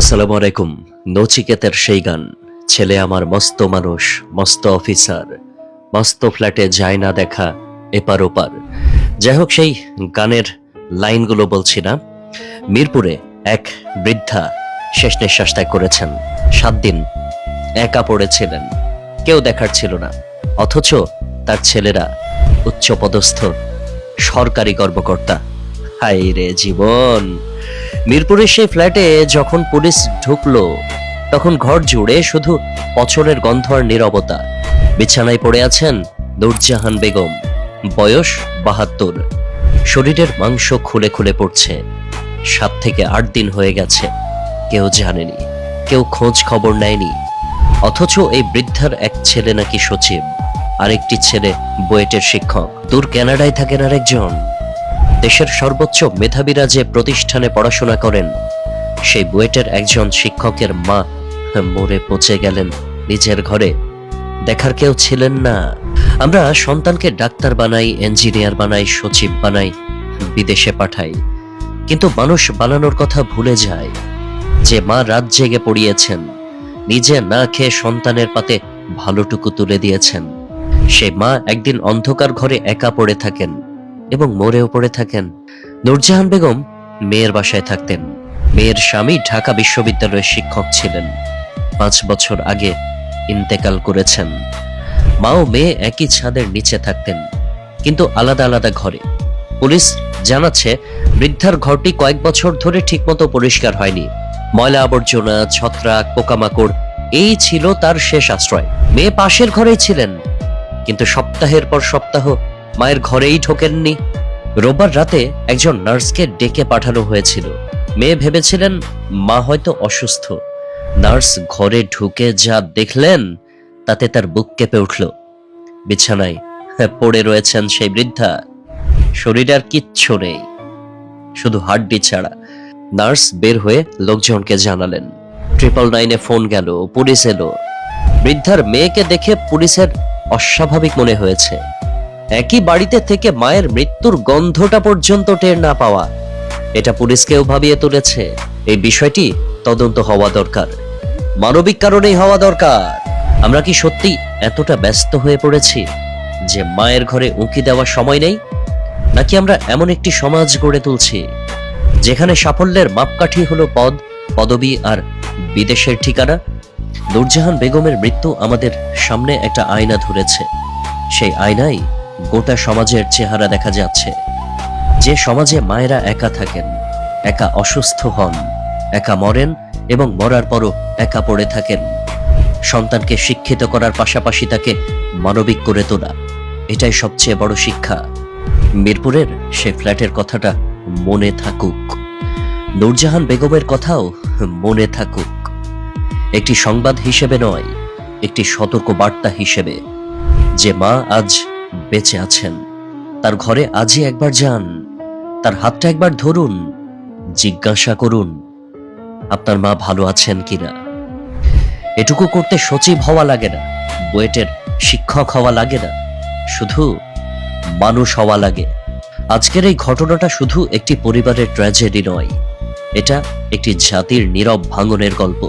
আসসালামু আলাইকুম। নচিকেতের সেই গান, ছেলে আমার মস্ত মানুষ, মস্ত অফিসার, মস্ত ফ্ল্যাটে যায় না দেখা এপার ওপার। যাই হোক, সেই গানের লাইনগুলো বলছি না। মিরপুরে এক বৃদ্ধা শেষ নিঃশ্বাস ত্যাগ করেছেন। 7 দিন একা পড়েছিলেন, কেউ দেখার ছিল না, অথচ তার ছেলেরা উচ্চপদস্থ সরকারি কর্মকর্তা। হায় রে জীবন! মিরপুরের সেই ফ্ল্যাটে যখন পুলিশ ঢুকলো, তখন ঘর জুড়ে শুধু পছরের গন্ধ আর নীরবতা। বিছানায় পড়ে আছেন নূরজাহান বেগম, বয়স 72। শরীরের মাংস খুলে খুলে পড়ছে। 7 থেকে 8 দিন হয়ে গেছে, কেউ জানেনি, কেউ খোঁজ খবর নেয়নি। অথচ এই বৃদ্ধার এক ছেলে নাকি সচিব, আরেকটি ছেলে বুয়েটের শিক্ষক। দূর কানাডায় থাকেন আরেকজন। দেশের সর্বোচ্চ মেধাবীরা যে প্রতিষ্ঠানে পড়াশোনা করেন, সেই বুয়েটের একজন শিক্ষকের মা মরে পচে গেলেন নিজের ঘরে। দেখার কেউ ছিলেন না। আমরা সন্তানকে ডাক্তার বানাই, ইঞ্জিনিয়ার বানাই, সচিব বানাই, বিদেশে পাঠাই, কিন্তু মানুষ বানানোর কথা ভুলে যায় যে মা রাত জেগে পড়িয়েছেন, নিজে না খেয়ে সন্তানের পাতে ভালোটুকু তুলে দিয়েছেন। সেই মা একদিন অন্ধকার ঘরে একা পড়ে থাকেন এবং মরেও পড়ে থাকেন। নূরজাহান বেগম মেয়ের বাসায় থাকতেন। মেয়ের স্বামী ঢাকা বিশ্ববিদ্যালয়ের শিক্ষক ছিলেন। 5 বছর আগে ইন্তেকাল করেছেন। মা ও মেয়ে একই ছাদের নিচে থাকতেন, কিন্তু আলাদা আলাদা ঘরে। পুলিশ জানাচ্ছে, বৃদ্ধার ঘরটি কয়েক বছর ধরে ঠিকমতো পরিষ্কার হয়নি। ময়লা আবর্জনা, ছত্রাক, পোকামাকড়, এই ছিল তার শেষ আশ্রয়। মেয়ে পাশের ঘরেই ছিলেন, কিন্তু সপ্তাহের পর সপ্তাহ মায়ের ঘরেই ঢোকেননি। রোববার রাতে একজন নার্সকে ডেকে পাঠানো হয়েছিল। মেয়ে ভেবেছিলেন মা হয়তো অসুস্থ। নার্স ঘরে ঢুকে যা দেখলেন, তাতে তার বুক কেঁপে উঠল। বিছানায় পড়ে রয়েছেন সেই বৃদ্ধা। শরীরে আর কিচ্ছু নেই, শুধু হাড্ডি ছাড়া। নার্স বের হয়ে লোকজনকে জানালেন। 999-এ ফোন গেল, পুলিশ এলো। বৃদ্ধার মেয়েকে দেখে পুলিশের অস্বাভাবিক মনে হয়েছে। একই বাড়িতে থেকে মায়ের মৃত্যুর গন্ধটা পর্যন্ত টের না পাওয়া, এটা পুলিশকেও ভাবিয়ে তুলেছে। এই বিষয়টি তদন্ত হওয়া দরকার, মানবিক কারণেই হওয়া দরকার। আমরা কি সত্যি এতটা ব্যস্ত হয়ে পড়েছি যে মায়ের ঘরে উঁকি দেওয়ার সময় নেই? নাকি আমরা এমন একটি সমাজ গড়ে তুলছি যেখানে সাফল্যের মাপকাঠি হলো পদ, পদবি আর বিদেশের ঠিকানা? নূরজাহান বেগমের মৃত্যু আমাদের সামনে একটা আয়না ধরেছে। সেই আয়নায় গোটা সমাজের চেহারা দেখা যাচ্ছে। যে সমাজে মায়েরা একা থাকেন, একা অসুস্থ হন, একা মরেন এবং মরার পরও একা পড়ে থাকেন। সন্তানকে শিক্ষিত করার পাশাপাশি তাকে মানবিক করে তোলা, এটাই সবচেয়ে বড় শিক্ষা। মিরপুরের সে ফ্ল্যাটের কথাটা মনে থাকুক, নূরজাহান বেগমের কথাও মনে থাকুক। একটি সংবাদ হিসেবে নয়, একটি সতর্ক বার্তা হিসেবে। যে মা আজ বেঁচে আছেন, তার ঘরে আজই একবার যান, তার হাতটা একবার ধরুন, জিজ্ঞাসা করুন আপনার মা ভালো আছেন কিনা। এটুকু করতে সচিব হওয়া লাগে না, বুয়েটের শিক্ষক হওয়া লাগে না, শুধু মানুষ হওয়া লাগে। আজকের এই ঘটনাটা শুধু একটি পরিবারের ট্র্যাজেডি নয়, এটা একটি জাতির নীরব ভাঙনের গল্প,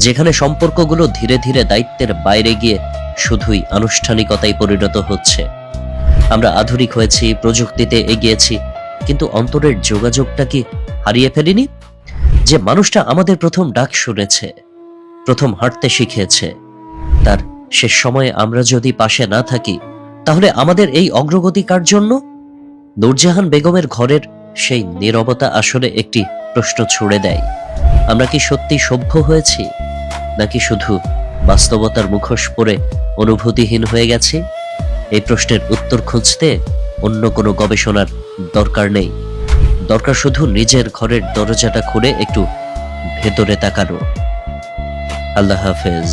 যেখানে সম্পর্কগুলো ধীরে ধীরে দায়িত্বের বাইরে গিয়ে শুধুই আনুষ্ঠানিকতায় পরিণত হচ্ছে। আমরা আধুনিক হয়েছি, প্রযুক্তিতে এগিয়েছি, কিন্তু অন্তরের যোগাযোগটা কি হারিয়ে ফেলিনি? যে মানুষটা আমাদের প্রথম ডাক শুনেছে, প্রথম হাঁটতে শিখিয়েছে, তার শেষ সময়ে আমরা যদি পাশে না থাকি, তাহলে আমাদের এই অগ্রগতি কার জন্য? নূরজাহান বেগমের ঘরের সেই নীরবতা আসলে একটি প্রশ্ন ছুড়ে দেয়। আমরা কি সত্যি সভ্য হয়েছি, নাকি শুধু বাস্তবতার মুখোশ পরে অনুভূতিহীন হয়ে গেছে? এই প্রশ্নের উত্তর খুঁজতে অন্য কোনো গবেষণার দরকার নেই, দরকার শুধু নিজের ঘরের দরজাটা খুলে একটু ভেতরে তাকানো। আল্লাহ হাফেজ।